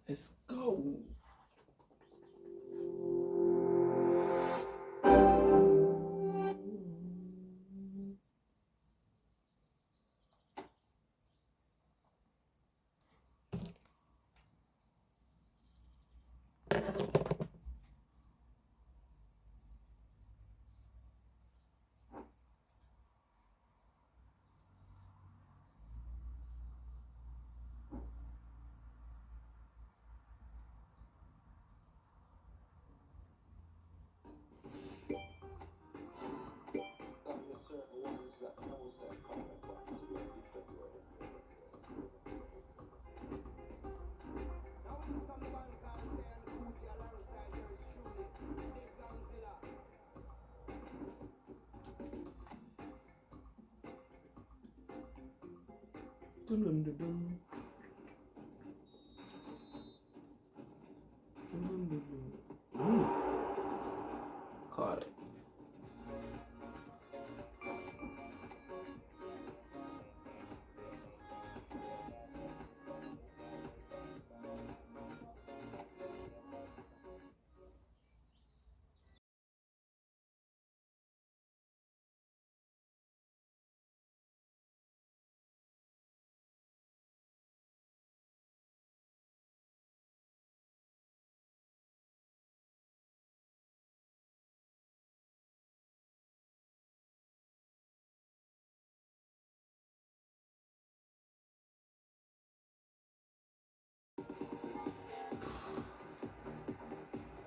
Let's go. Dun, dun, dun, dun. Dun, dun, dun. Caught it.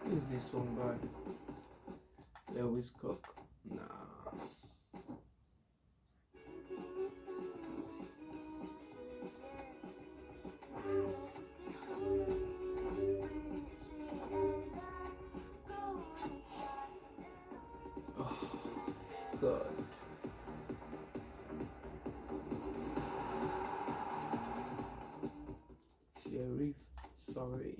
Who's this one by? Lewis Cook? Nah. Oh, God. Sheriff, sorry.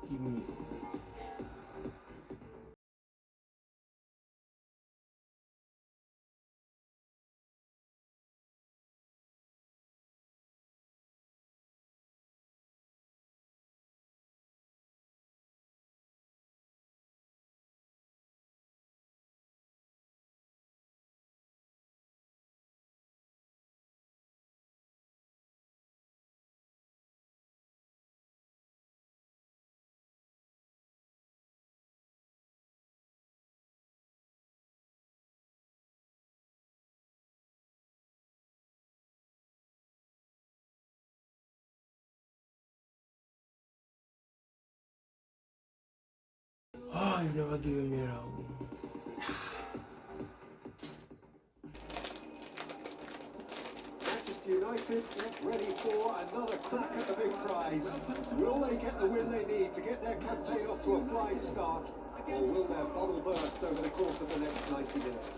Give me. Oh, you've never given me a round. Manchester United get ready for another crack at the big prize. Will they get the win they need to get their campaign off to a flying start, or will their bubble burst over the course of the next 90 minutes?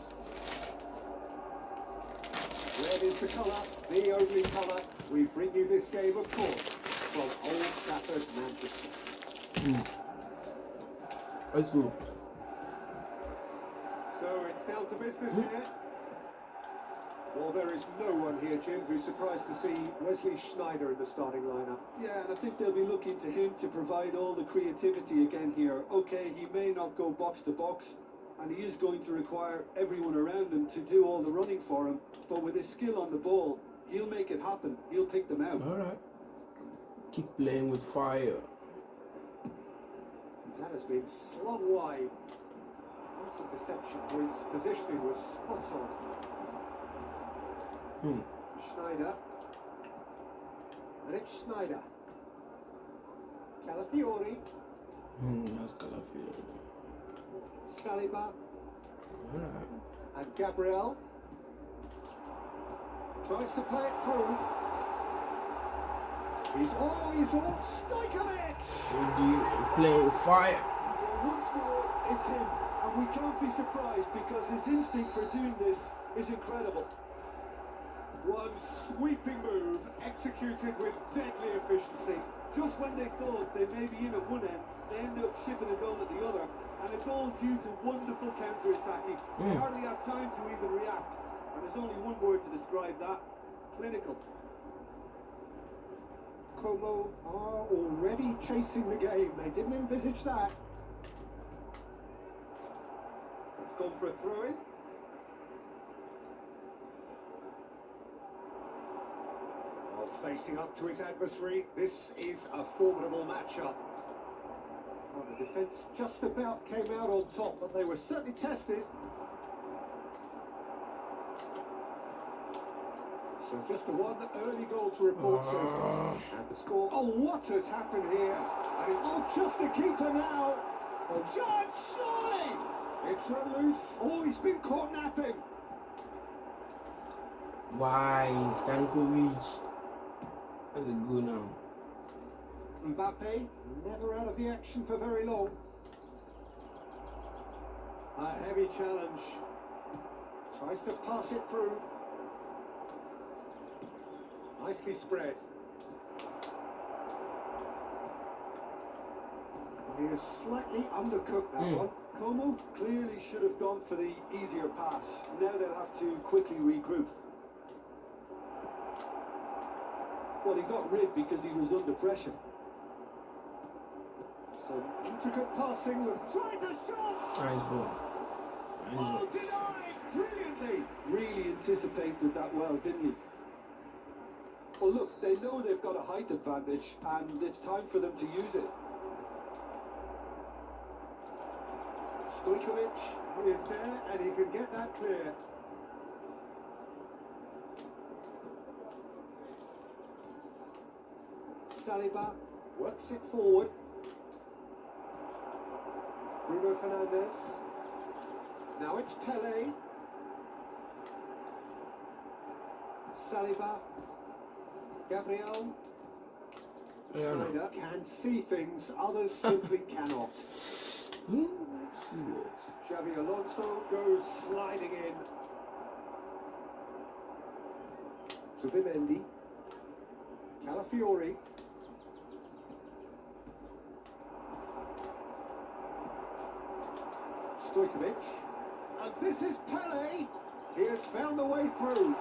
Red is the colour, the only colour. We bring you this game, of course, from Old Trafford, Manchester. Let's go. So it's down to business here. Well, there is no one here, Jim, who's surprised to see Wesley Sneijder in the starting lineup. Yeah, and I think they'll be looking to him to provide all the creativity again here. Okay, he may not go box to box, and he is going to require everyone around him to do all the running for him, but with his skill on the ball, he'll make it happen. He'll pick them out. All right. Keep playing with fire. That has been slung wide. That's a deception. His positioning was spot on. Sneijder. Rich Sneijder. Calafiori. That's Calafiori. Saliba. All right. And Gabriel. Tries to play it through. He's on Stojkovic! Playing with fire. Well, once more, it's him. And we can't be surprised because his instinct for doing this is incredible. One sweeping move executed with deadly efficiency. Just when they thought they may be in at one end, they end up shipping a goal at the other. And it's all due to wonderful counter-attacking. They hardly have time to even react. And there's only one word to describe that: clinical. Como are already chasing the game. They didn't envisage that. It's gone for a throw-in. Facing up to his adversary, this is a formidable matchup. Well, the defence just about came out on top, but they were certainly tested. So just the one early goal to report so far. And the score. Oh, what has happened here? I mean, just the keeper now. Oh, Judge, surely! It's run loose. Oh, he's been caught napping. Why? Stankovic. That's a good now. Mbappe, never out of the action for very long. A heavy challenge. Tries to pass it through. Nicely spread. He is slightly undercooked that one. Como clearly should have gone for the easier pass. Now they'll have to quickly regroup. Well, he got rid because he was under pressure. So intricate passing. Tries a shot. Nice ball. Oh, denied brilliantly. Really anticipated that well, didn't he? Well, look, they know they've got a height advantage, and it's time for them to use it. Stojkovic is there, and he can get that clear. Saliba works it forward. Bruno Fernandes. Now it's Pele. Saliba. Gabriel. Schneider can see things others simply cannot. Xavi Alonso goes sliding in. Zubimendi. Calafiori. Stojkovic. And this is Pele. He has found the way through.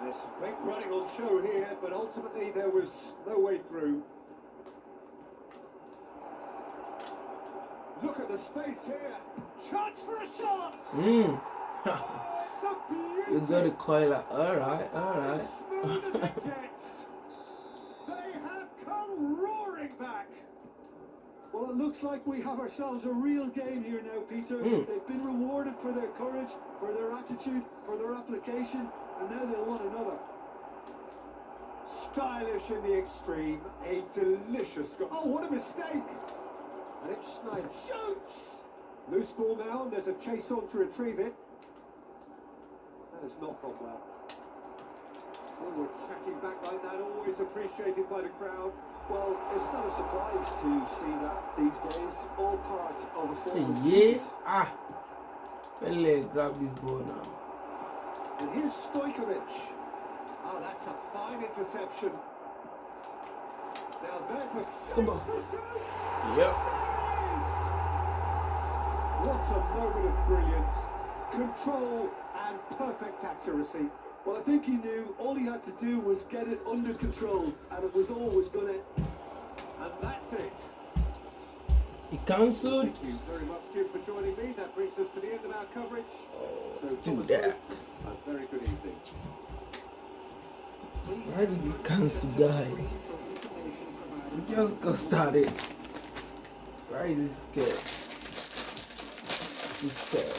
There's great running on show here, but ultimately there was no way through. Look at the space here. Chance for a shot. Oh, it's a beauty. You gotta call it like, alright. Smooth as it gets. They have come roaring back. Well, it looks like we have ourselves a real game here now, Peter. They've been rewarded for their courage, for their attitude, for their application, and now they'll want another. Stylish in the extreme, a delicious goal. Oh, what a mistake! And it's Schneider. Shoots! Loose ball now, and there's a chase on to retrieve it. That has not gone well. Forward tracking back like that, always appreciated by the crowd. Well, it's not a surprise to see that these days. All part of a forward. Yeah. Pele grab this ball now. And here's Stojkovic. Oh, that's a fine interception. Now there's a chance to shoot. Yep. What a moment of brilliance. Control and perfect accuracy. Well, I think he knew all he had to do was get it under control, and it was always going to... And that's it. He cancelled. Thank you very much, Jim, for joining me. That brings us to the end of our coverage. Let's do that. A very good evening. Why did you cancel, guy? We just got started. Why is he scared? He's scared.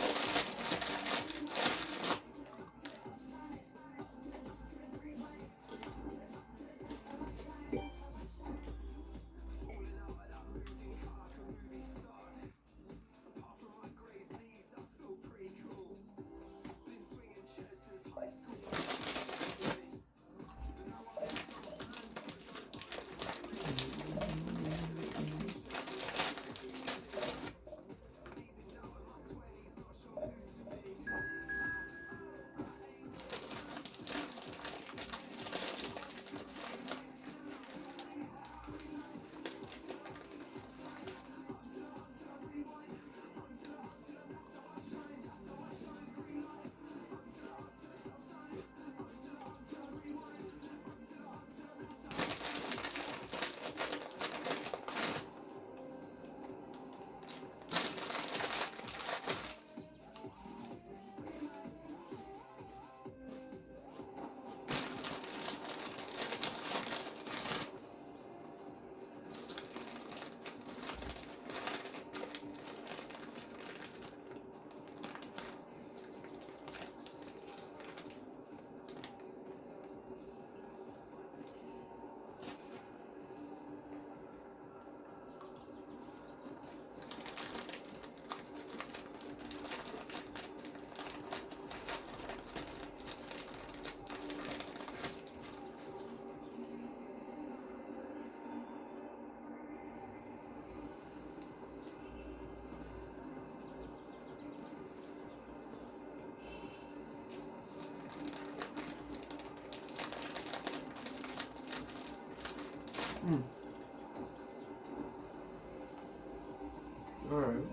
Alright.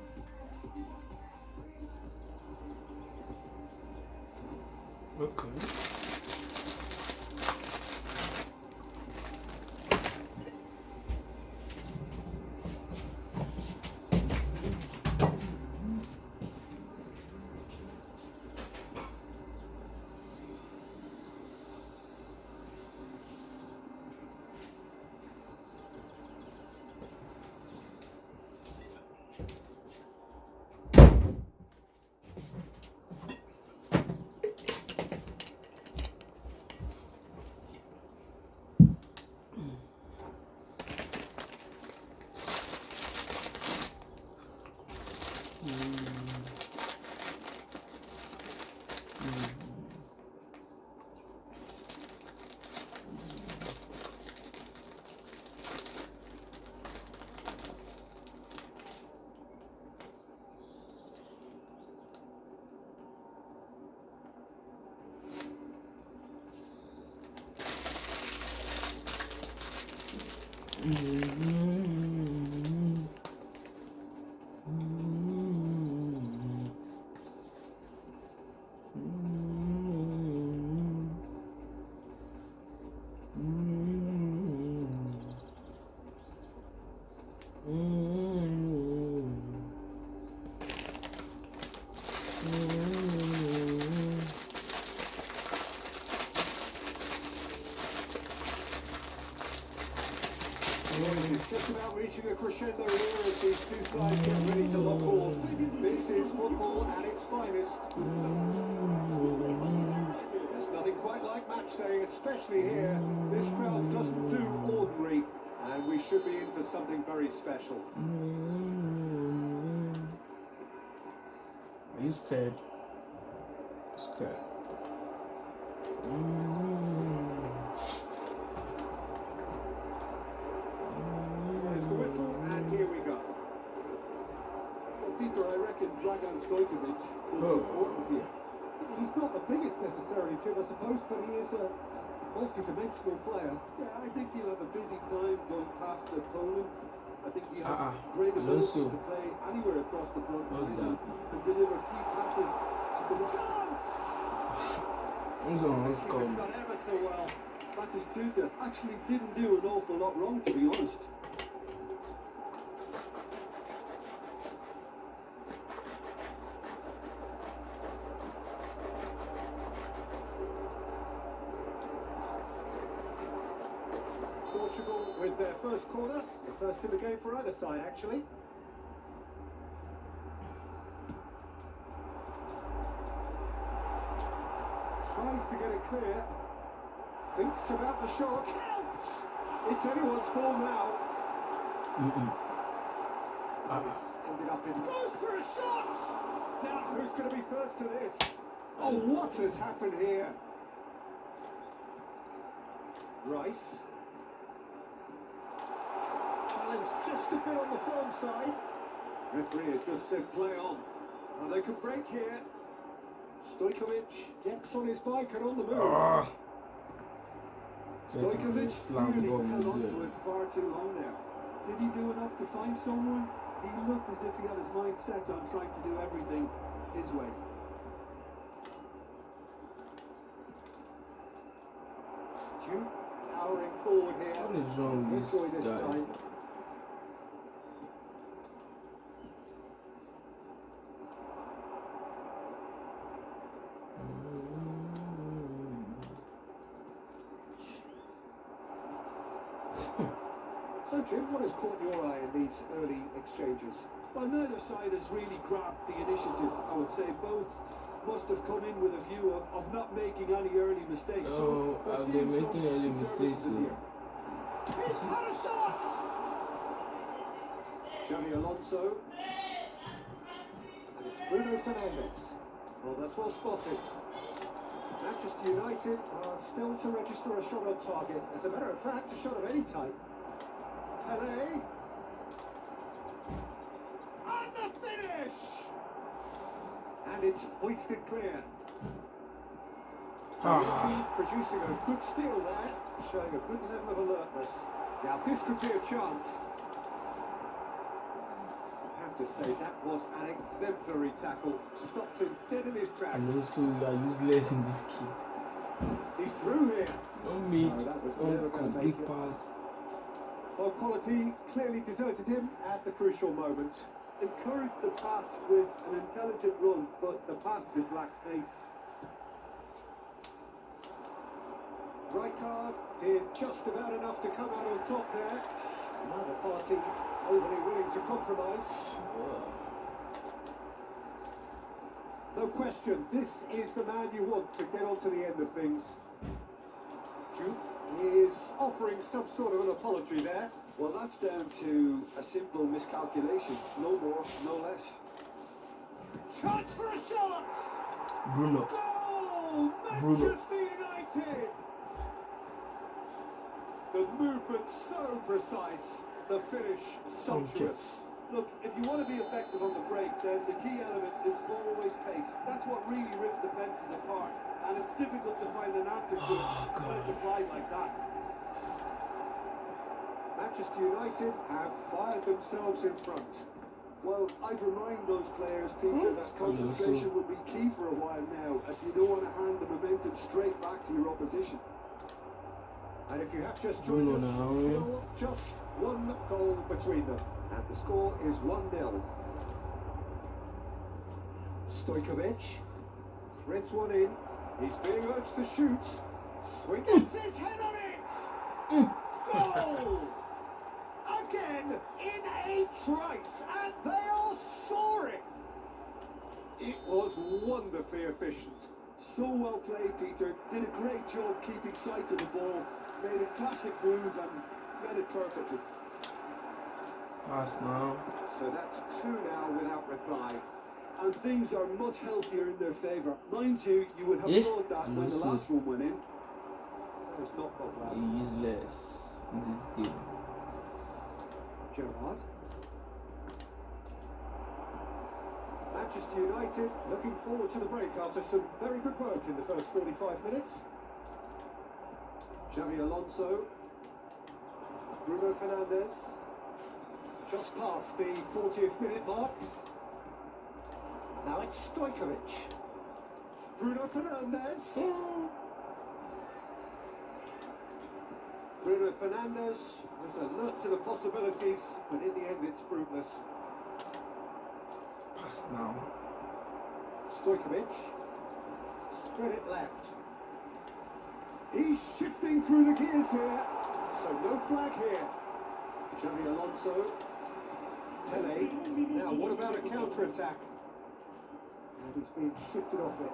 Okay. It's just about reaching a crescendo here as these two sides get ready to lock horns. This is football at its finest. There's nothing quite like match day, especially here. This crowd doesn't do ordinary, and we should be in for something very special. Are you scared? Scared. There's the whistle, and here we go. Well, Peter, I reckon Dragan Stojkovic will be important here. He's not the biggest necessarily, Jim, I suppose, but he is a multi-dimensional player. Yeah, I think he'll have a busy time going past the opponents. I think he has great ability to play anywhere across the front line and deliver key passes at the chance. Let's go. He's done ever so well. Batistuta actually didn't do an awful lot wrong, to be honest. Portugal with their first corner, the first in the game for either side, actually. Tries to get it clear. Thinks about the shot. Counts! It's anyone's ball now. Ended up in. Goes for a shot! Now, who's going to be first to this? Oh, what has happened here? Rice. Challenge just a bit on the firm side. Referee has just said play on. Well, they could break here. Stojkovic gets on his bike and on the move. Stojkovic really held on to it far too long there. Did he do enough to find someone? He looked as if he had his mind set on trying to do everything his way. Jude powering forward here. What is wrong with these guys? So, Jim, what has caught your eye in these early exchanges? Well, neither side has really grabbed the initiative, I would say. Both must have come in with a view of not making any early mistakes. Oh, I've been making early mistakes here. He's had a shot! Xavi Alonso. And it's Bruno Fernandes. Well, that's well spotted. Manchester United are still to register a shot on target. As a matter of fact, a shot of any type. Pele. And the finish! And it's hoisted clear. Producing a good steal there, showing a good level of alertness. Now this could be a chance. Have have to say. That was an exemplary tackle. Stopped him dead in his tracks. And also, you are useless in this game. He's through here. Don't make No, that was never gonna make complete it. pass. Well, quality clearly deserted him at the crucial moment. Encouraged the pass with an intelligent run, but the pass just lacked pace. Right card did just about enough to come out on top there. Neither party overly willing to compromise. No question, this is the man you want to get on to the end of things. Jude is offering some sort of an apology there. Well, that's down to a simple miscalculation. No more, no less. Chance for a shot! Bruno. Goal! Bruno. Manchester United! The movement so precise, the finish sumptuous. Sanchez. Look, if you want to be effective on the break, then the key element is always pace. That's what really rips defences apart. And it's difficult to find an answer to it when it's applied like that. Manchester United have fired themselves in front. Well, I'd remind those players, Peter, that concentration will be key for a while now, as you don't want to hand the momentum straight back to your opposition. And if you have just joined us, still just one goal between them. And the score is 1-0. Stojkovic threads one in. He's being urged to shoot. Swings his head on it! Goal! Again in a trice, and they are soaring! It was wonderfully efficient. So well played, Peter. Did a great job keeping sight of the ball. Made a classic move and read it perfectly. Pass now. So that's 2 now without reply. And things are much healthier in their favour. Mind you, you would have thought that when the last one went in. It's not Pogba. Useless in this game. Gerrard. Manchester United looking forward to the break after some very good work in the first 45 minutes. Xavi Alonso. Bruno Fernandes. Just past the 40th minute mark. Now it's Stojkovic. Bruno Fernandes. Bruno Fernandes was alert to the possibilities, but in the end it's fruitless. Pass now. Stojkovic. Spread it left. He's shifting through the gears here, so no flag here. Xavi Alonso. Pele. Now what about a counter-attack? And he's being shifted off it.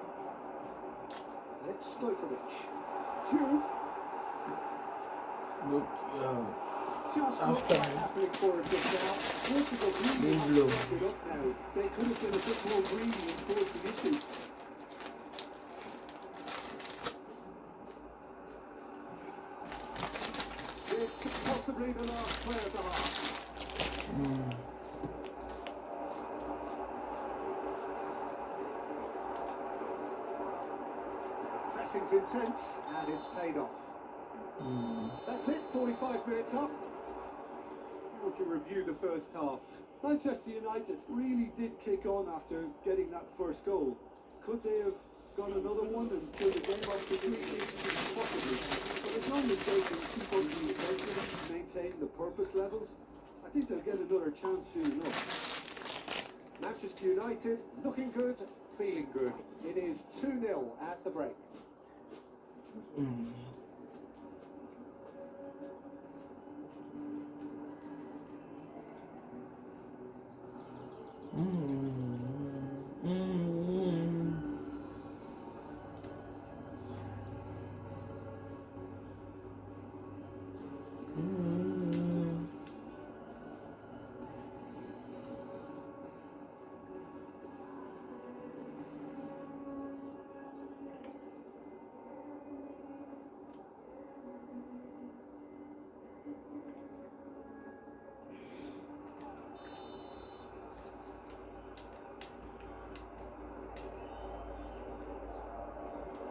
And it's Stojkovic. Diouf. Look, Just after not happening for us just now. Portugal really have to step it up now. They could have been a bit more greedy and caused the issue. This possibly the last play of the half. Pressing's intense and it's paid off. That's it, 45 minutes up. How would you review the first half? Manchester United really did kick on after getting that first goal. Could they have got another one and turned the game off completely? Possibly. But as long as they can keep up the attention and maintain the purpose levels, I think they'll get another chance soon enough. Manchester United looking good, feeling good. It is 2-0 at the break.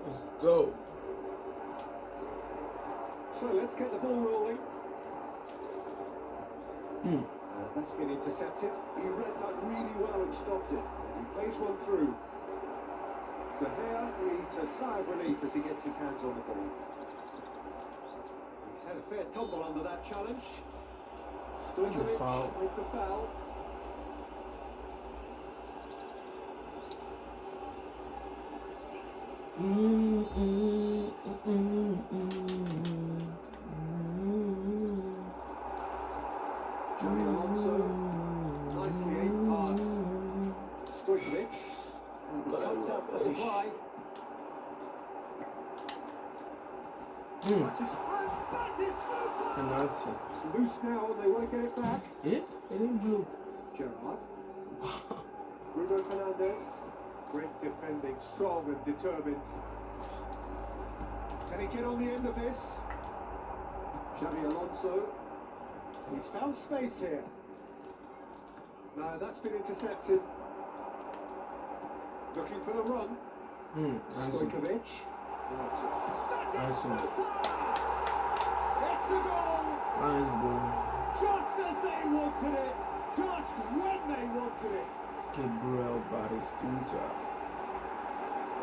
Let's go. So let's get the ball rolling. And That's been intercepted. He read that really well and stopped it. He plays one through. De Gea needs a sigh of relief as he gets his hands on the ball. He's had a fair tumble under that challenge. The foul. With the foul. Johnny Alonso, nicely aimed pass. Stojkovic, and the contact was applied. And that's it. It's loose now and they want to get it back. Yeah, it didn't blue. Gerrard. Bruno Fernandes. Great defending, strong and determined. Can he get on the end of this? Xavi Alonso. He's found space here. No, that's been intercepted. Looking for the run. Nice one. Stojkovic. Nice one. It's a goal! Nice ball. Just as they wanted it. Just when they wanted it. Gabriel bodies do job.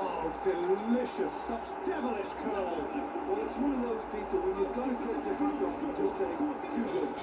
Oh, delicious. Such devilish curl. Well, it's one of those, Peter, when you've got to take your hat off and just say, too good.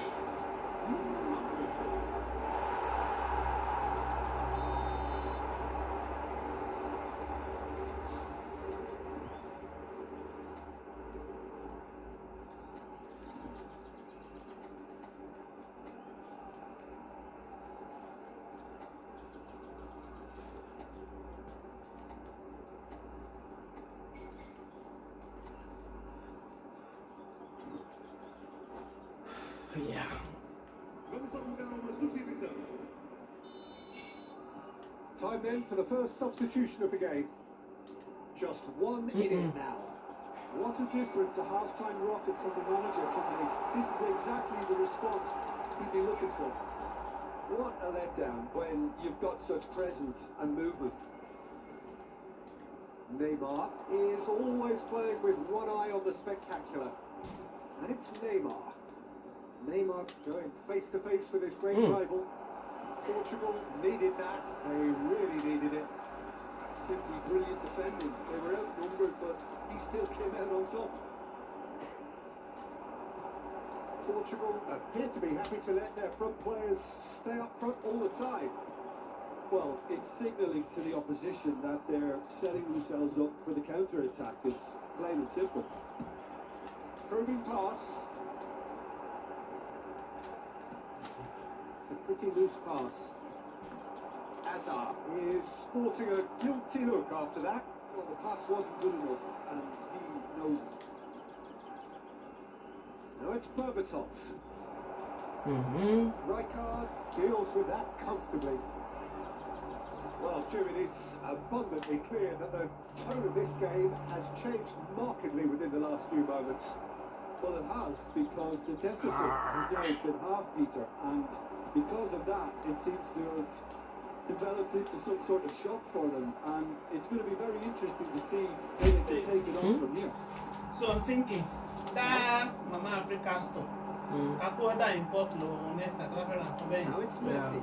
Yeah. Time then for the first substitution of the game. Just one inning now. What a difference a half-time rocket from the manager can make. This is exactly the response he'd be looking for. What a letdown when you've got such presence and movement. Neymar is always playing with one eye on the spectacular. And it's Neymar. Neymar going face to face with his great rival. Portugal needed that. They really needed it. Simply brilliant defending. They were outnumbered, but he still came out on top. Portugal appear to be happy to let their front players stay up front all the time. Well, it's signalling to the opposition that they're setting themselves up for the counter-attack. It's plain and simple. Probing pass. It's a pretty loose pass. Hazard is sporting a guilty look after that. Well, the pass wasn't good enough, and he knows it. Now it's Berbatov. Rijkaard deals with that comfortably. Well, Jim, it is abundantly clear that the tone of this game has changed markedly within the last few moments. Well, it has, because the deficit has now been half, Peter, and because of that, it seems to have developed into some sort of shock for them, and it's going to be very interesting to see how they can take it on from here. So I'm thinking, that Mama Africa store, I could order import low next time. Now it's Messi.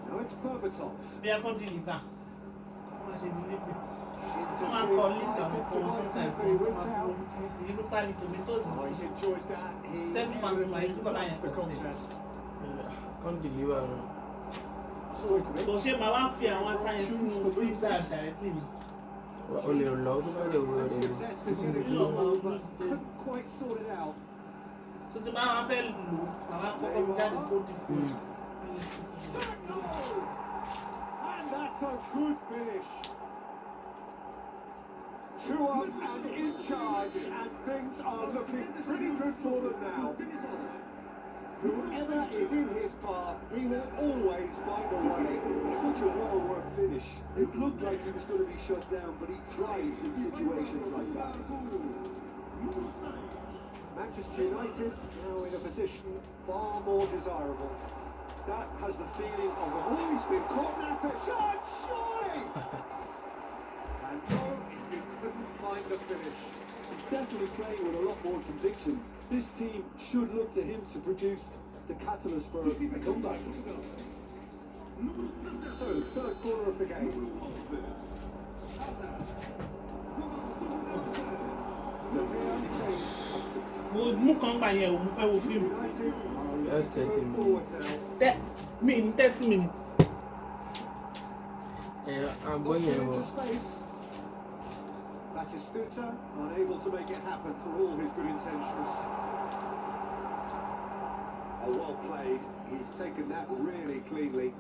Now it's Berbatov. They are going to deliver. How much delivery? Someone call list and sometimes He went out. you look at tomatoes Oh, he's and enjoyed that. He 7 pounds by lost the $8 contest. Can't deliver. Stojkovic. so she my one fear one time you freeze that directly. Only a lot of the world is in the club. Couldn't quite sort it out. So to my one fell low, my one come down the go diffuse. Third goal! And that's a good finish. 2 up and in charge, and things are looking pretty good for them now. Whoever is in his path, he will always find a way. Such a well-worked finish. It looked like he was going to be shut down, but he thrives in situations like that. Manchester United now in a position far more desirable. That has the feeling of a Oh, he's been caught now for shot, surely! And no, he couldn't find the finish. He's definitely playing with a lot more conviction. This team should look to him to produce the catalyst for a comeback. So, third quarter of the game. Mo kàn gbà yẹn o, mo fẹ́ wo fíìmù. That's 30 minutes. In 30 minutes. I'm going here. Batistuta unable to make it happen for all his good intentions. Oh, well played. He's taken that really cleanly.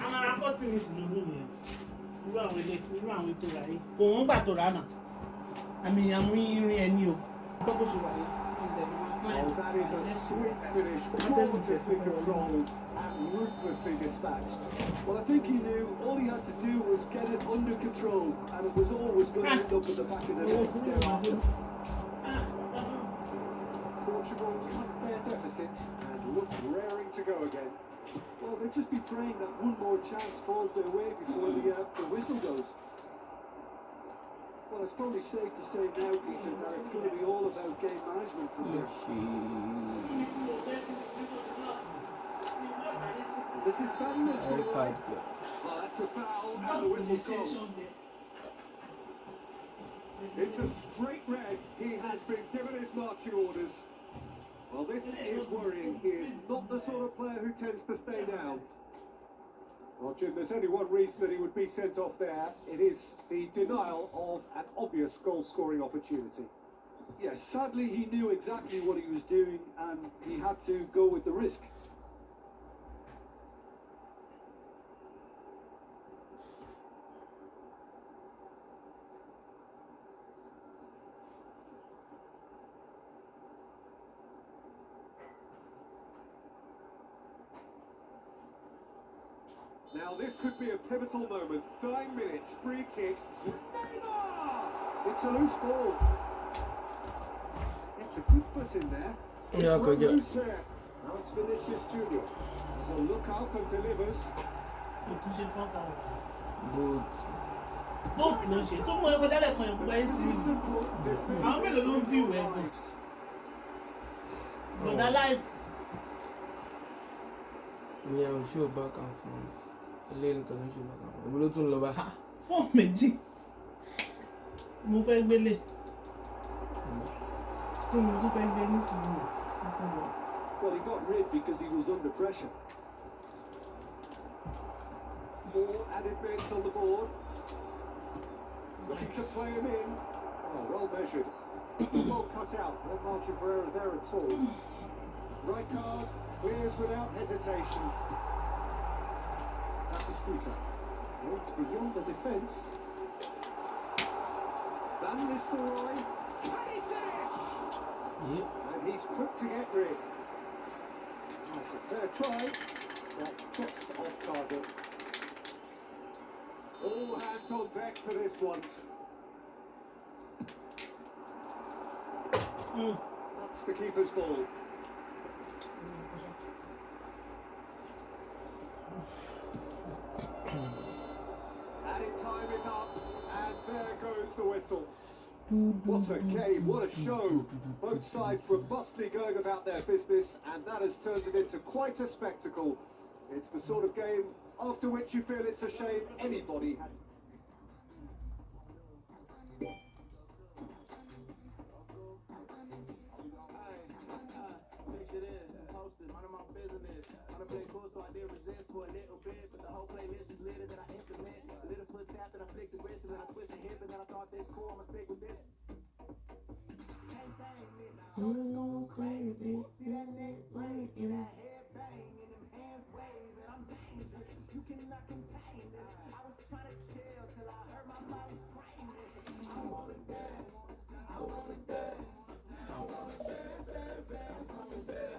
Amara kọ́tì ní ìsìnkú nìyẹn. Irú àwọn ètò rà yìí. Òun gbà tó rà náà. Àmì ìyàmú irin ẹni o. Gbọ́dọ̀ ṣe wà yìí. Oh, that is a sweet finish, gorgeously controlled and ruthlessly dispatched. Well, I think he knew all he had to do was get it under control, and it was always going to end up at the back of the net thereafter. Portugal cut their deficits and look raring to go again. Well, they'll just be praying that one more chance falls their way before the whistle goes. Well, it's probably safe to say now, Peter, that it's going to be all about game management from here. This is Fabulous. Well, that's a foul, and the whistle's gone. It's a straight red. He has been given his marching orders. Well, this is worrying. He is not the sort of player who tends to stay down. Well, Jim, there's only one reason that he would be sent off there. It is the denial of an obvious goal-scoring opportunity. Yes, sadly he knew exactly what he was doing, and he had to go with the risk. Now this could be a pivotal moment. 9 minutes, free kick. Neymar! It's a loose ball. It's a good foot in there. Yeah, It's good, yeah. loose here. Now it's Vinicius Junior. So look up and delivers. Touché fọ́nkà o. Boot. Bóòtù ló ṣe. Tó mú ẹgbẹ́ dálẹ̀ kan ẹ̀kú báyìí ti rí. Àwọn mélòó ló ń fi ìwé ẹgbẹ́? Bọ̀dá láìpù. Yeah, we'll show back and front. Elaine can show back and front. We'll look to Lova. Fọ́ọ̀mù méjì. Mo fẹ́ gbélé. Kí ni mo tún fẹ́ gbé ní ìfúnni? Well, he got rid because he was under pressure. 4 added minutes on the board. Looking to play him in. Oh, well measured. Well cut out. No margin for error there at all. Right card. Clears without hesitation. That's the scooter. It's beyond the defence. Van Nistelrooy. Can he finish? Yep. And he's quick to get rid. That's a fair try. But just off target. All hands on deck for this one. That's the keeper's ball. Added time is up, and there goes the whistle. What a game, what a show. Both sides robustly going about their business, and that has turned it into quite a spectacle. It's the sort of game after which you feel it's a shame anybody had. Crazy. See that neck break in that head bang and them hands wave and I'm dangerous. You cannot contain this. I was trying to chill till I heard my body screaming. I want it bad. I want it bad. I want it bad, bad, bad. I want it bad.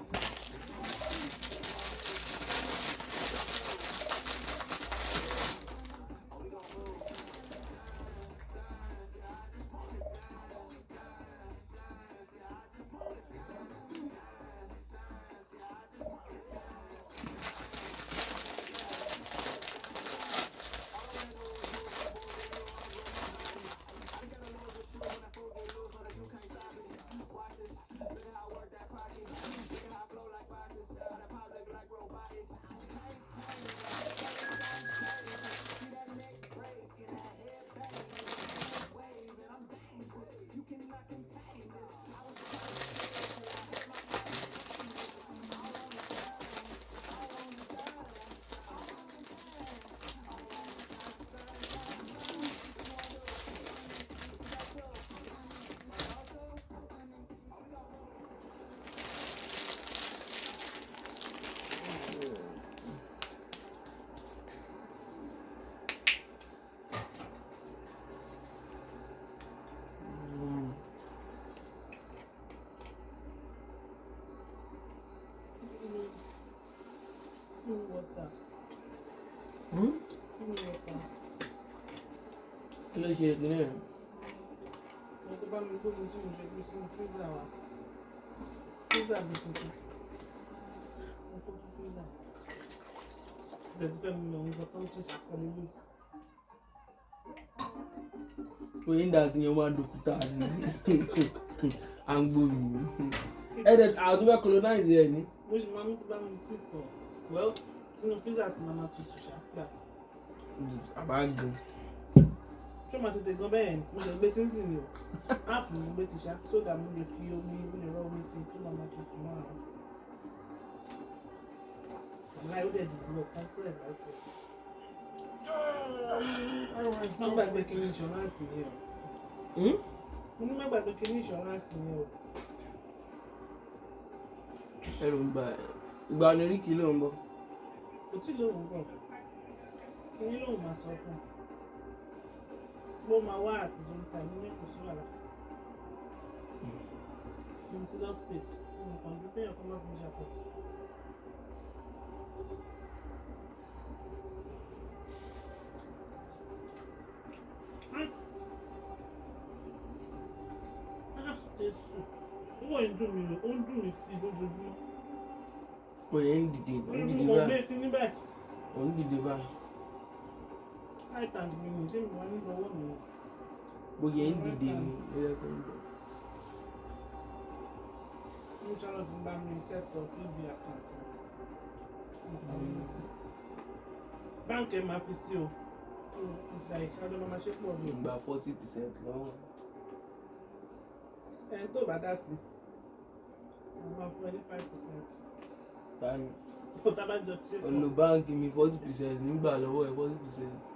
kí ló ṣe ìpínlẹ̀ rẹ̀? Wọ́n tó bá mi gbógun tí mo ṣe gbé sínú freezer wa. Freezer mi tuntun. Mo fọ́ fún freezer. Ìjẹ́ ti fẹ́ mi lọ ń gbọ́ tó ń tún ṣàkọlé lójú. Oyin dà sí yẹn máa dòkúta ní à ń gbòòrò. Ẹ̀dẹ̀ àwọn tó fẹ́ colonize ẹ̀ ní. Bó ṣe máa ń ti bá mi tún tọ̀. Well, sínú freezer ti máa tutù ṣàpà. Àbá gan. Ṣé o máa tètè gan bẹ́ẹ̀ ni? Mo lè gbé sínsìn ni o. Áàfù ni mo gbé ti ṣá. Sódà mo lè fi omi, mo lè rọ omi sí i tó máa tutù mọ́ àwọn. Àmọ́ ayé ó dẹ̀ dìbò ọ̀kan sí ẹ̀ láti. Má gbàgbé kí ní insurance ni o. Mo ní má gbàgbé kí ní insurance ni o. Ẹrù ń bà ẹ̀. Ìgbà ni orí kìí ló ń bọ̀. Kò tí lóhùn bọ̀. Kí ní lóhùn máa sọ fún un? Mo máa wá àti ìjọba ní kò sí wàhálà. Mo ti lọ space. Mo kàn ju péyàn kan má fi ṣàpọ̀. Jésù. Owó ìdùn mi rè, ó ń dùn mí sí lójoojúmọ́. Oyin ń dìde, ó ń dìde Mo gbé báyìí. sí níbẹ̀. Ó ń dìde báyìí. Right hand mi ni, ṣé mi wá nílò ọwọ́ mi? Bóyá ń dìde ni ó yẹ kó ń bọ̀. Mo ṣàlọ́ ti bá mi set up PB account. Báńkì ẹ̀ máa fi sí o. It's like ṣáájú máa ṣe pọ̀ mi. Ìgbà 40% lọ́wọ́. Ẹni tó bá dá sí, mo máa fún ẹ ní 5%. Tani. Ó tá bá jọ ṣe pọ̀. Olú báńkì mi 40% nígbà lọ́wọ́ ẹ̀ 40%.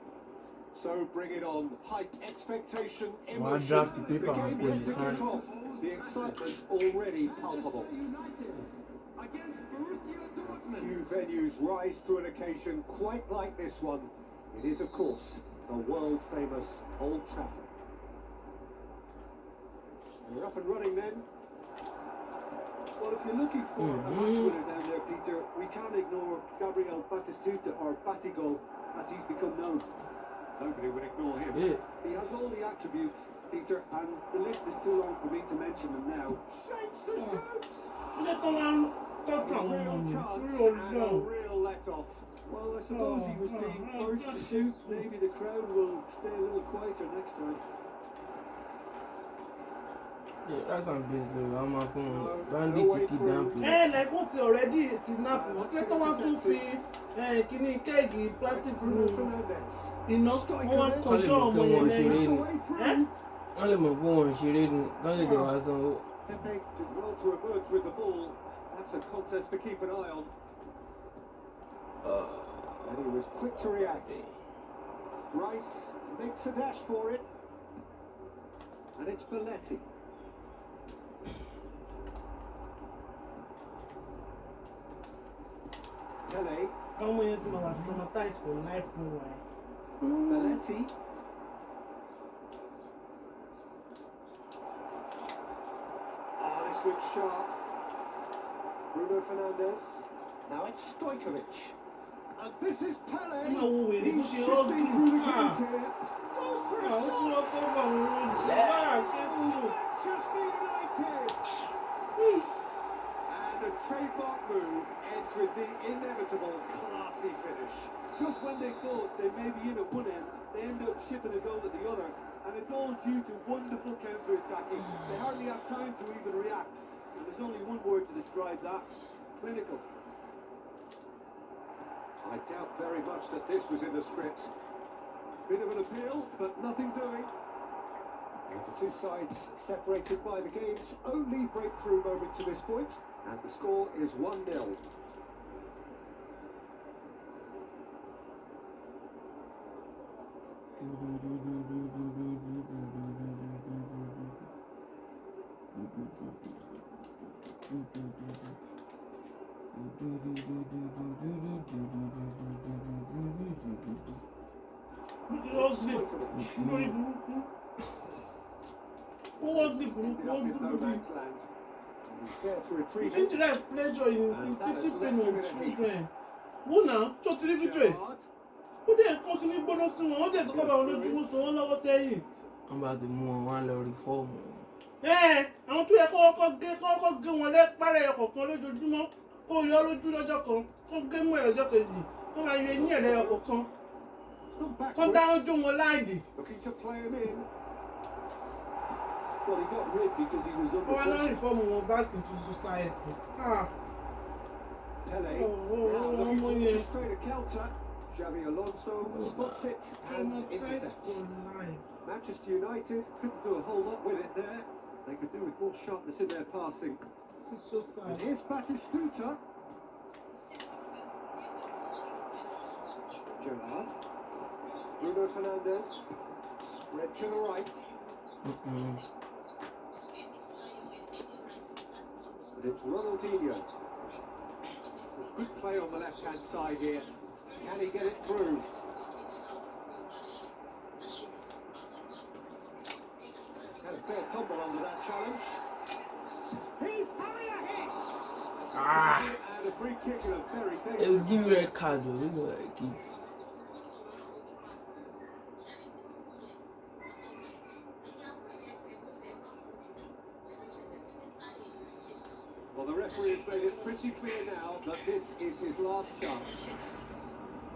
So bring it on. High expectation, Wọ́n á emotion. draft The paper game wọn kò lè yet to sign. kick off. The excitement already palpable. Few venues rise to an occasion quite like this one. It is, of course, the world-famous Old Trafford. We're up and running then. Well, if you're looking for a match winner down there, Peter, we can't ignore Gabriel Batistuta, or Batigol, as he's become known. Nobody would ignore him. Yeah. He has all the attributes, Peter, and the list is too long for me to mention them now. Shapes the shoots! Ilé tó máa ń tọ́jú A àwọn ọmọ real mi. chance Rí and a ọjọ́. real let-off. Well, I suppose he was being urged to shoot. Maybe the crowd will stay a little quieter next time. Yeah, that's some base though. I'm off on bandit kidnap. Wọ́n ti already kidnap wọn. Kí ló tó wá tún fi kíní kéèkì plastic sínú iná? Wọ́n wá tọ́jú ọmọ yẹn lẹ́yìn. Wọ́n lè mọ̀ pé wọ́n ń ṣeré ni wọ́n lè jẹ́ wá sanwó. Pepe did well to emerge with the ball. That's a contest to keep an eye on. And he was quick to react. Rice makes a dash for it. And it's Belletti. Pele. Ọmọ yẹn ti máa wà traumatized for life ní wàá. Belletti. Oh, this looks sharp. Bruno Fernandes. Now it's Stojkovic. And this is Pele. Ọmọ wo wèrè bó He's ṣe shifting rọ́ọ̀dù. through the games here. Goes for a Àwọn tí shot. wọ́n tó bọ̀ wọ́n lójú. Kẹ́kọ̀ọ́. Manchester United. And a trademark move ends with the inevitable classy finish. Just when they thought they may be in at one end, they end up shipping a goal at the other, and it's all due to wonderful counter-attacking. They hardly have time to even react, and there's only one word to describe that: clinical. I doubt very much that this was in the script. Bit of an appeal, but nothing doing. And the two sides separated by the game's only breakthrough moment to this point, and the score is 1-0. Ó ti rọ́ọ̀dù lórí burúkú. Ó rọ́ọ̀dù burúkú, ó Up in no dúdú bí. man's land. And he's there to retrieve You it. think derive pleasure in inflicting pain on children? Who now? Tó ti rí fídíò ẹ̀? Gerrard. ó dẹ̀ kọ́ sí ní gbóná sí wọn ó dẹ̀ tó kọ́ bá wọn lójúmọ́ sọ wọ́n lọ́wọ́ sẹ́yìn. wọ́n bá ti mú wọn wá lọ rí fọ́ọ̀mù. Àwọn tó yẹ kọ́kọ́ gé wọn lẹ́pàrẹ́ ọkọ̀ọ̀kan lójoojúmọ́ kó yọ lójú lọ́jọ́ kan kó gé mú ẹ̀ lọ́jọ́ kejì kó máa yọ eyín ẹ̀ lẹ́yọ kọ̀ọ̀kan kó dáhùn jó wọn láàyè. Looking to play him in. Well, he got rid because he was under Wọ́n wá náà pressure. reform wọn back into society. Pele. Oh, Now looking to yeah. orchestrate a counter. Xavi Alonso spots it and Traumatized intercepts. for life. Manchester United couldn't do a whole lot with it there. They could do with more sharpness in their passing. This is so And sad. here's Batistuta. Gerrard. Bruno Fernandes. Spread to the right. And it's Ronaldinho. Good play on the left-hand side here. Can he get it through? Had a fair tumble under that challenge. He's having a hit! And a free kick and a very They will dangerous. give you a card though. This is what I keep. Well, the referee has made it pretty clear now that this is his last chance.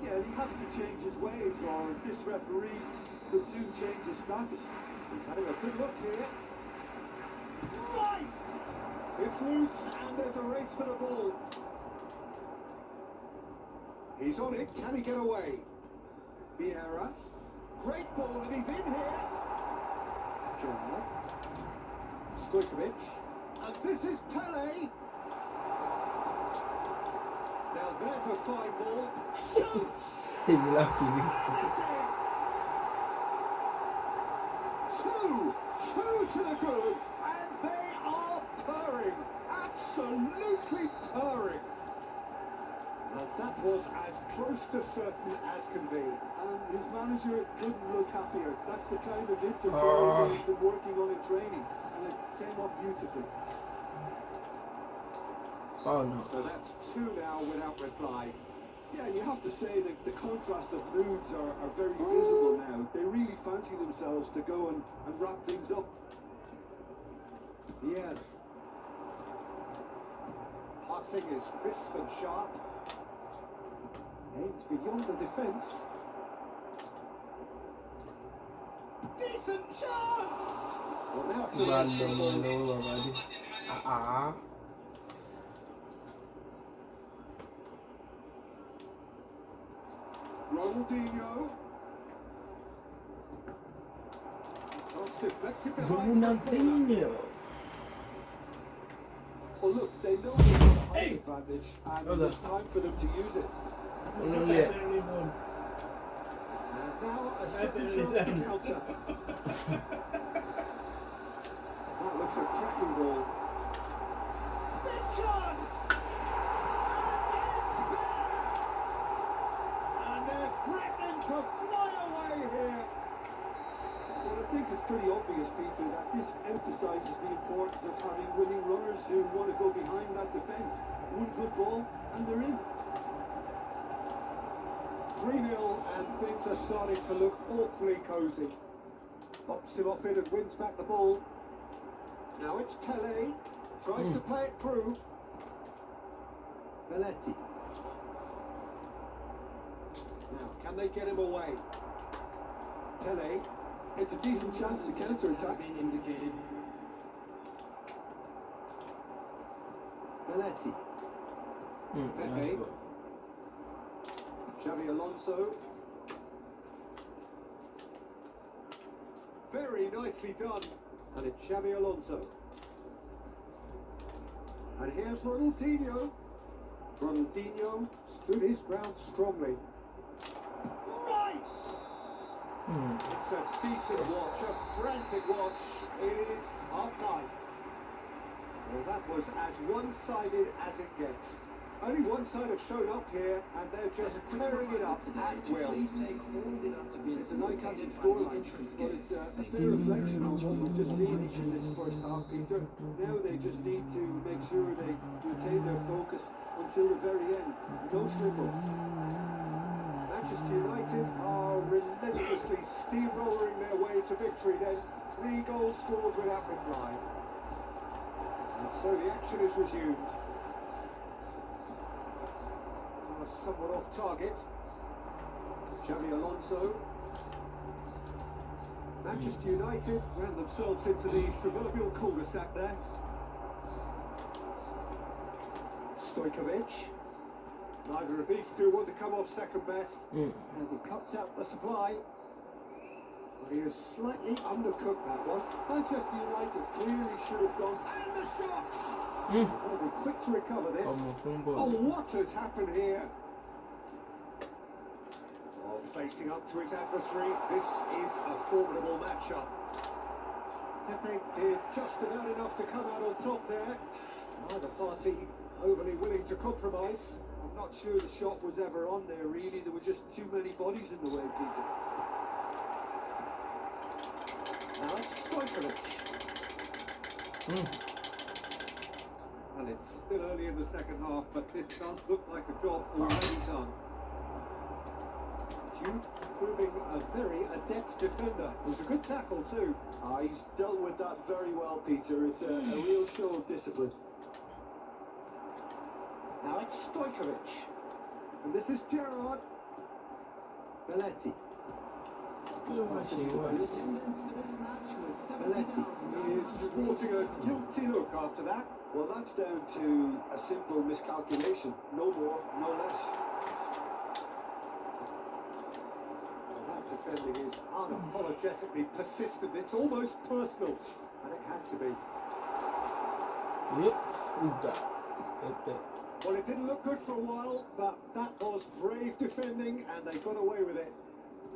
Yeah, he has to change his ways, or this referee could soon change his status. He's having a good look here. Right! It's loose and there's a race for the ball. He's on it. Can he get away? Vieira. Great ball and he's in here. Gerrard. Stojkovic. And this is Pele. Now there's a fine ball. Shoots! They will have to be. Two to the group, and they are purring, absolutely purring. And that was as close to certain as can be. And his manager couldn't look happier. That's the kind of interference he's been working on in training, and it came up beautifully. Oh no. So that's two now without reply. Yeah, you have to say that the contrast of moods are very visible now. They really fancy themselves to go and wrap things up. Yeah. Passing is crisp and sharp. Aims beyond the defence. Decent chance! Well, now it's a Bad race for the number, ball. no, buddy. Ah. Ronaldinho. Cross deflected behind. Ronaldinho. Well, look, they know they have a height Hey! advantage, and Okay. it's time for them to use it. No, yeah. And now a second chance to counter. That looks a cracking ball. Big chance! And it's there! And they're threatening to fly away here. Well, I think it's pretty obvious, Peter, that this emphasises the importance of having winning runners who want to go behind that defence. One good ball, and they're in. 3-0 and things are starting to look awfully cosy. Pops him off it and wins back the ball. Now it's Pele. Tries to play it through. Belletti. Now, can they get him away? Pele. It's a decent chance to counter-attack. Indicated. Belletti. Nice Okay. ball. Xavi Alonso. Very nicely done. And it's Xavi Alonso. And here's Ronaldinho. Ronaldinho stood his ground strongly. Nice! It's a decent watch, a frantic watch. It is half-time. Well, that was as one-sided as it gets. Only one side have shown up here, and they're just tearing it up at will. It's an eye-catching scoreline, but it's a fair reflection of what we've just seen in this first half, Peter. Now they just need to make sure they retain their focus until the very end. No slip-ups. Manchester United are relentlessly steamrolling their way to victory then. 3 goals scored without reply. And so the action is resumed. Somewhat off target. Xabi Alonso. Manchester United ran themselves into the proverbial cul-de-sac there. Stojkovic. Neither of these two want to come off second best. And he cuts out the supply. He is slightly undercooked that one. Manchester United clearly should have gone. And the shots! Will be quick to recover this. Oh, what has happened here? Oh, facing up to his adversary. This is a formidable matchup. Pepe did just about enough to come out on top there. Neither party overly willing to compromise. I'm not sure the shot was ever on there, really. There were just too many bodies in the way, Peter. Now it's Stojkovic. And it's still early in the second half, but this does look like a job already done. Jude proving a very adept defender. It was a good tackle too. He's dealt with that very well, Peter. It's a real show of discipline. Now it's Stojkovic. And this is Gerrard. Belletti. Belletti is sporting a guilty look after that. Well, that's down to a simple miscalculation. No more, no less. Well, that defending is unapologetically persistent. It's almost personal. And it had to be. Yep, who's that? Well, it didn't look good for a while, but that was brave defending, and they got away with it.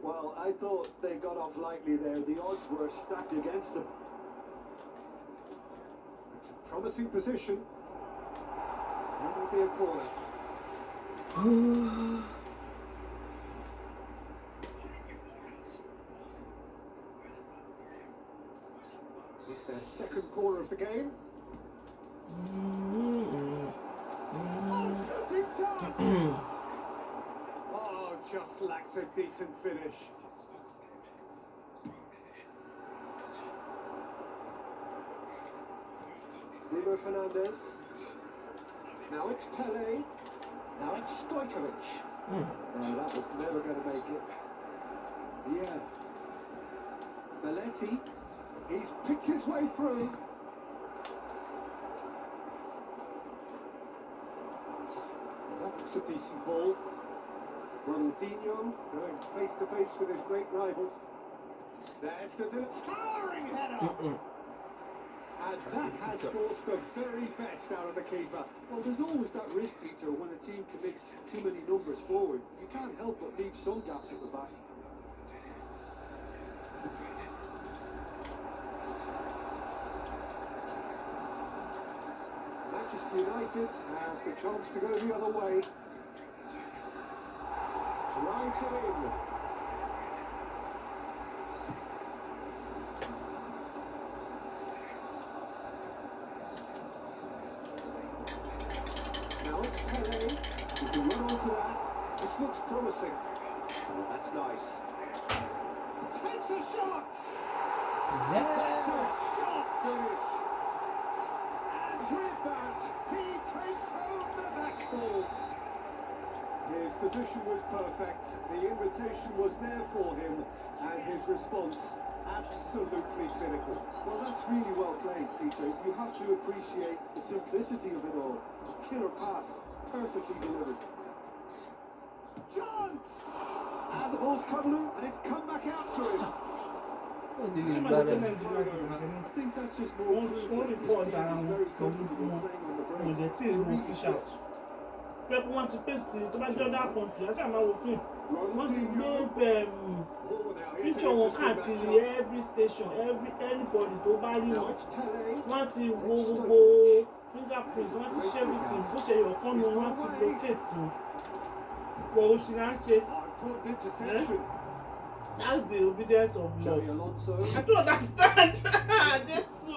Well, I thought they got off lightly there. The odds were stacked against them. It's a promising position. That will be a corner. It's their second corner of the game. Shooting chance! Oh, just lacks a decent finish. Bruno Fernandes. Now it's Pele. Now it's Stojkovic. That was never going to make it. Yeah. Belletti. He's picked his way through. That's a decent ball. Ronaldinho going face to face with his great rival. There's the towering header. And that has forced the very best out of the keeper. Well, there's always that risk, Peter, when a team commits too many numbers forward. You can't help but leave some gaps at the back. Manchester United have the chance to go the other way. Drives it in. Now it's Pele. He can run onto that. This looks promising. Oh, that's nice. Takes a shot! That's a shot finish! And with that, he takes home the match ball. His position was perfect, the invitation was there for him, and his response absolutely clinical. Well, that's really well played, Peter. You have to appreciate the simplicity of it all. Killer pass, perfectly delivered. Chance! And the ball's come loose, and it's come back out to him. I think that's just more Wọ́n report ara wọn pẹ̀lú tí wọ́n dẹ̀ tí ìlú wọn fish out. Pẹ̀lú wọn ti paste tó bá jẹ́ other country, ajá máa wo fíìmù. Wọ́n ti gbé picture wọn káàkiri every station, anybody tó bá rí wọn. Wọ́n ti wo gbogbo fingerprint, wọ́n ti ṣe everything. Bó ṣe yọ̀ kán lọ, wọ́n ti locate wọn. Wọ́n ò ṣì náà ṣe. That's the obedience of love. I don't understand. Jesus.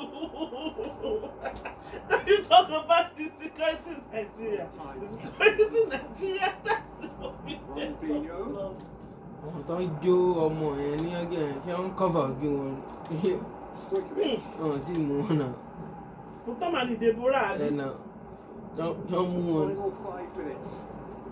You talk about the security in Nigeria. The security in Nigeria, that's the obedience. Ronaldinho. àwọn tó ń jó ọmọ yẹn ní ọgẹ yẹn ṣé wọn cover ojú wọn Stojkovic. ọ̀hún tí mú wọn náà kò tọ́ màá ní Deborah àbí. ẹ̀ náà tó mú wọn. Final 5 minutes.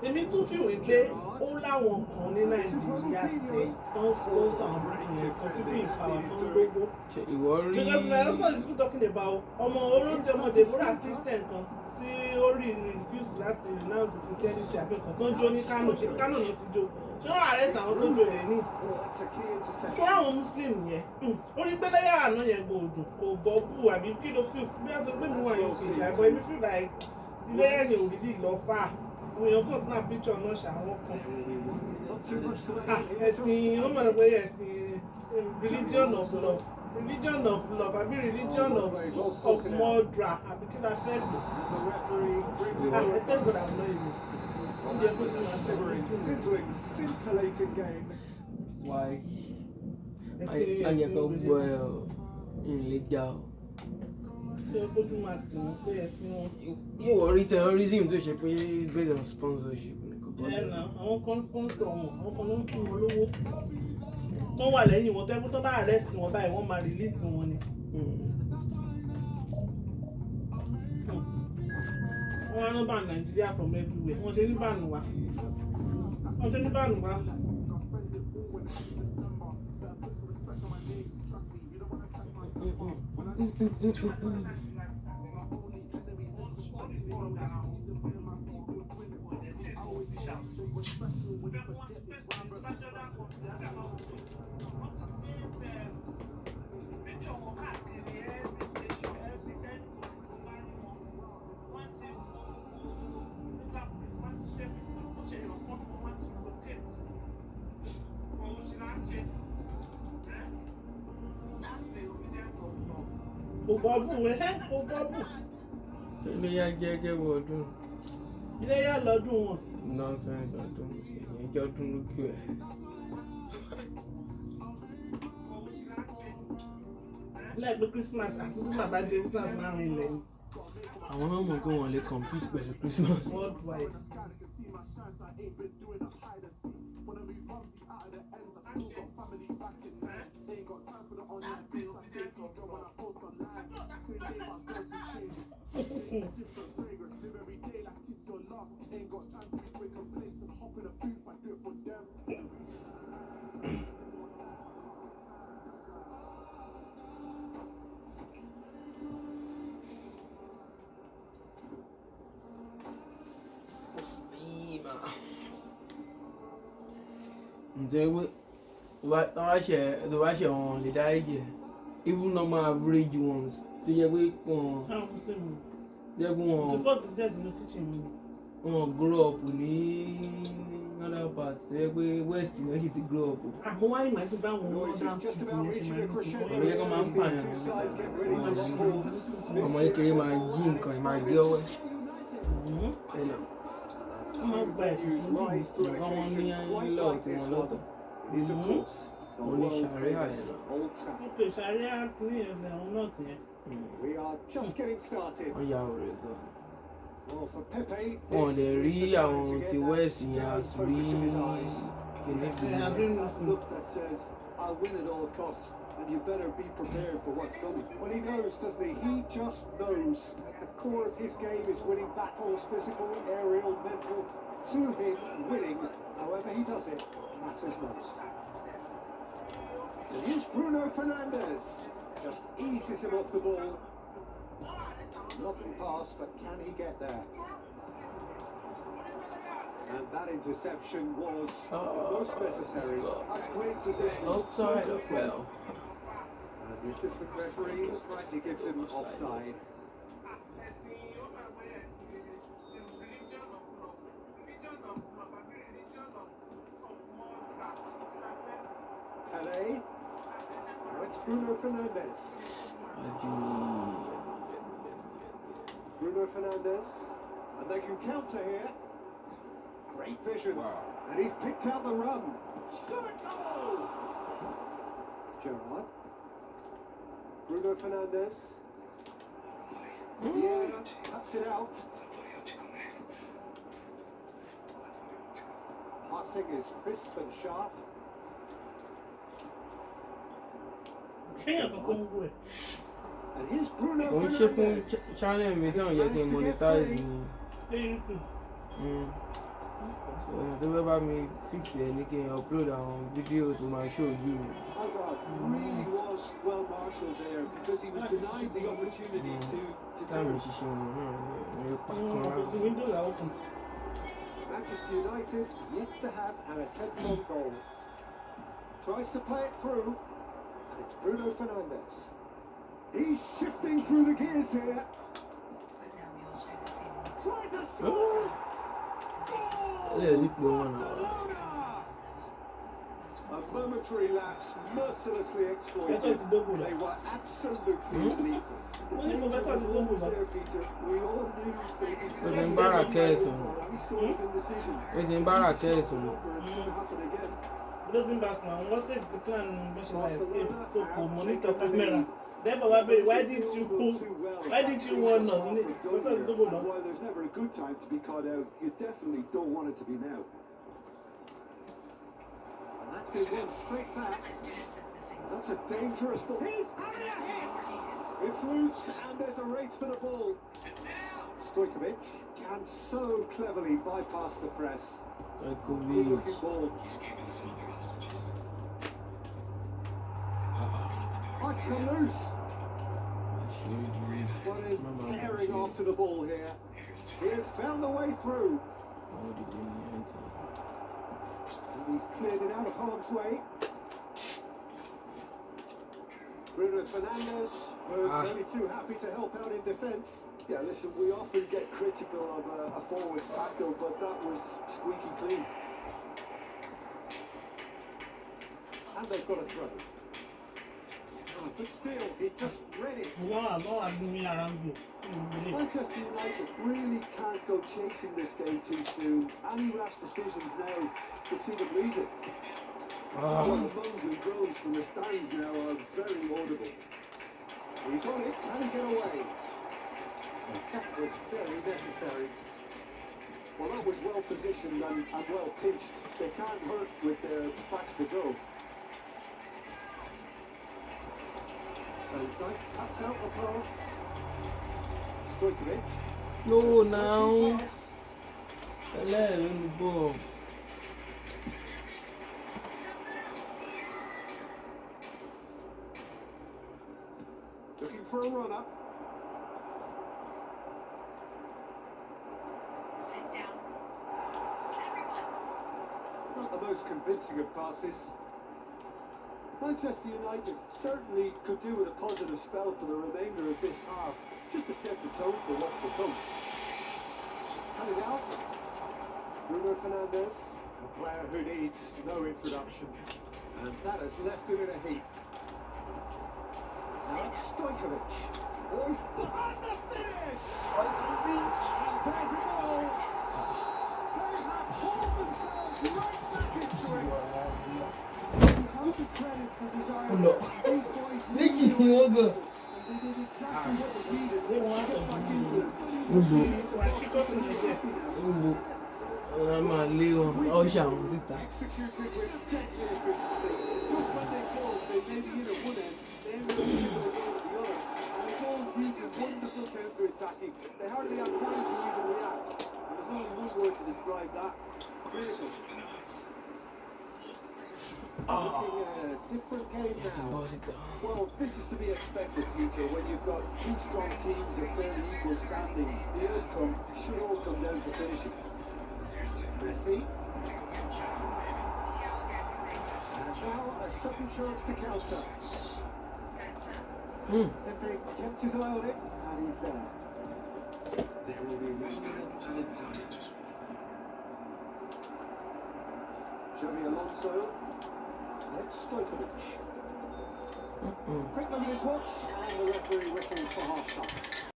Èmi tún fi wí pé ó láwọn kan ní Nàìjíríà ṣe tó ń sponsor àwọn ènìyàn tó people in power tó ń lówó. ṣe ìwọ rí Because my husband is still talking about ọmọ olóńtẹ ọmọ Deborah Christian kan tí ó rí refuse láti renounce Christianity àbẹ̀kọ̀ tó ń jó ní Kano ṣe Kano náà ti jó ṣé wọ́n arrest àwọn tó ń jó lè ní. Oh, that's a key interception. ṣé àwọn Muslim yẹn ó rí pé lẹ́yà àná yẹn gbòòdùn kò bọ́ bù àbí kí ló fi bí wọ́n ti gbé mi wà yóò kejì àìbọ̀ èmi feel like ilé ẹ̀yìn òrìlì lọ fà àwọn èèyàn kan snap picture náà ṣàwọn kan. Not too much to make it here. Ẹ̀sìn ó mọ̀ pé ẹ̀sìn religion of love àbí religion of murder àbí kí la fẹ́ lò. The referee brings I it thank God I'm not even. Oúnjẹ kó ti máa tẹ̀lé sizzling, sizzling, scintillating game. wáyé ẹ̀sìn ayẹ kan gbọ́ religion. ẹ ọ ìlẹ̀ já ọ. Ṣé ó kójú máa tì wọ́n pé ẹ̀sìn wọn. ìwọ rí terrorism tó ṣe pé based on sponsorship ni kò bọ́ Ẹ sí. nà àwọn kan sponsor wọn àwọn kan ló ń fún wọn lówó. Tó wà lẹ́yìn wọn tó ẹkú tó bá arrest wọn báyìí wọ́n máa release wọn ni. Wọ́n á ló bá Nàìjíríà from everywhere. Wọ́n ṣe ní báànù wa. Kò bọ́bù kò bọ́bù. ṣé ló yá gẹ́gẹ́ bọ̀ ọdún Ilé yá lọ́dún wọn. nonsense ọdún ìyẹn jẹ́ ọdún lókè ẹ̀. Lẹ́ẹ̀pẹ́ Christmas àti tí bàbá dé Christmas láàrin ilẹ̀ ni. àwọn náà mọ̀ pé wọ́n lè compete pẹ̀lú Christmas. Worldwide. ǹjẹ́ tó bá ṣe wọn lè dá ẹ̀jẹ̀ even normal average ones ti yẹ pé wọn Káwọn kò sí mi. jẹ́ pé Ti fọ́ọ̀kì dẹ́sí ló teaching mi. wọn grow up ní another part tó yẹ pé west náà sì ti grow up. Àmọ́ wáyé màá ti bá wọn Noise wọ́n dá is just ìpín about yẹn ṣe reaching máa a ní ti crescendo. Ọ̀rọ̀ yẹn kọ́ máa ń pààyàn Two sides get ready to lọ́wọ́. score. ọmọ kékeré máa jí nǹkan ẹ̀ máa gé ọwọ́ ẹ̀ náà. Wọ́n máa ń gba ẹ̀sùn fún jìnnì. Rise to nǹkan wọn ní occasion lọ́ọ̀ quite tí like wọ́n this lọ́tọ̀. one. It is, of course, the Only world Sharia, famous you know. Old Trafford. Ètò ìṣàríà ní ẹ̀rẹ̀ àwọn náà ti yẹn. We are just getting started. wọ́n ya ọ̀rẹ́ gan. Well, for Pepe, wọn ò lè this rí is the time àwọn to get ti that west yẹn strong as rí focus in his eyes. kìnìún Yeah, kìnìún. I've been- That look that says, I'll win at all costs, and you better be prepared for what's coming. Well, he knows, doesn't he? He just knows. At the core of his game is winning battles, physical, aerial, mental. To him, winning, however he does it, matters most. And here's Bruno Fernandes. Just eases him off the ball. Lovely pass, but can he get there? And that interception was most necessary. A great position. Outside of well. And the assistant referee rightly gives him offside. Pele. Now it's Bruno Fernandes. Bruno Fernandes. And they can counter here. Great vision. Wow. And he's picked out the run. Good goal! Gerrard. Bruno Fernandes. Yeah, cuts it out. Pass passing is crisp and sharp. Kéèyàn kankan gbogbo ẹ̀. And here's Bruno Kò ń ṣe fún Fernandes. channel mi tí wọ́n yẹ kí n monetize ni. Ṣé YouTube? So tó fẹ́ bá mi fix ẹ̀ ní kí n upload àwọn fídíò tó máa show you. Hazard really was well marshalled there because he was denied the opportunity to Táàmì turn. ìṣiṣẹ́ wọn náà ní pa kan The lára. windows are open. Manchester United yet to have an attempt on goal. Tries to play it through. And it's Bruno Fernandes. He's shifting through the gears here. But now we all share the same love. Tries a shot. Ó lè rí pé wọ́n náà. A momentary lapse mercilessly exploited. That's what the double They were absolutely lethal. Wọ́n ní Professor ti tó gbogbo. There, Peter, we all knew that he Ó ti ń bára kẹ́sùn. any sort of indecision. Ó ti ń bára kẹ́sùn. It's going to happen again. Doesn't back now. Wọ́n stage ti plan mission by escape so kò monitor camera. Therefore, why didn't you warn us? Professor ti tó gbogbo náà. While there's never a good time to be caught out, you definitely don't want it to be now. And that's been run straight back. My students is missing. That's a dangerous ball. He's having a hit. It's loose and there's a race for the ball. Stojkovic can so cleverly bypass the press. Good Stojkovic. looking ball. Might come loose. One is tearing after the ball here. He has found a way through. And he's cleared it out of harm's way. Bruno Fernandes was only too happy to help out in defence. Yeah, listen, we often get critical of a forward's tackle, but that was squeaky clean. And they've got a throw. Oh, but still, he just read it. Wọ́n àdúmí ara ń bì. Manchester United really can't go chasing this game too soon. Any rash decisions now could see them lose it. Well, the moans and groans from the stands now are very audible. He's on it. Can he get away? That was very necessary. Well, that was well positioned and well pitched. They can't hurt with their backs to go. So Dyke cuts out the pass. Stojkovic. No, now. Hello, in the ball. Looking for a runner. Sit down. Everyone. Not the most convincing of passes. Manchester United certainly could do with a positive spell for the remainder of this half, just to set the tone for what's to come. Cut it out. Bruno Fernandes, a player who needs no introduction. And that has left him in a heap. Now it's Stojkovic. Oh, he's behind the finish! Stojkovic. And there's the goal! They have pulled themselves right back into it. You have to credit the desire No. of these boys. Méjì ni wọ́n gan. And they did exactly what was needed. They want Get to back into it. Níbo? Wà á kíkọ́ sí ẹ̀jẹ̀. Níbo? Wọ́n máa lé wọn. Ọ̀ṣà wọn síta. Executed with deadly efficiency. Just when they thought they may be in at one end, they were in at the other. And it's all due to wonderful counter-attacking. They hardly have time to even react. And there's only one word to describe that. Critical. Looking at a different game now. Bọ́ síta. Well, this is to be expected, Peter, when you've got two strong teams of fairly equal standing. The outcome should all come down to finishing. Messi. And now a second chance to counter. Pepe kept his eye on it, and he's there. There will be Xabi Alonso. Next Stojkovic. Quick look at his watch, and the referee whistles for half-time.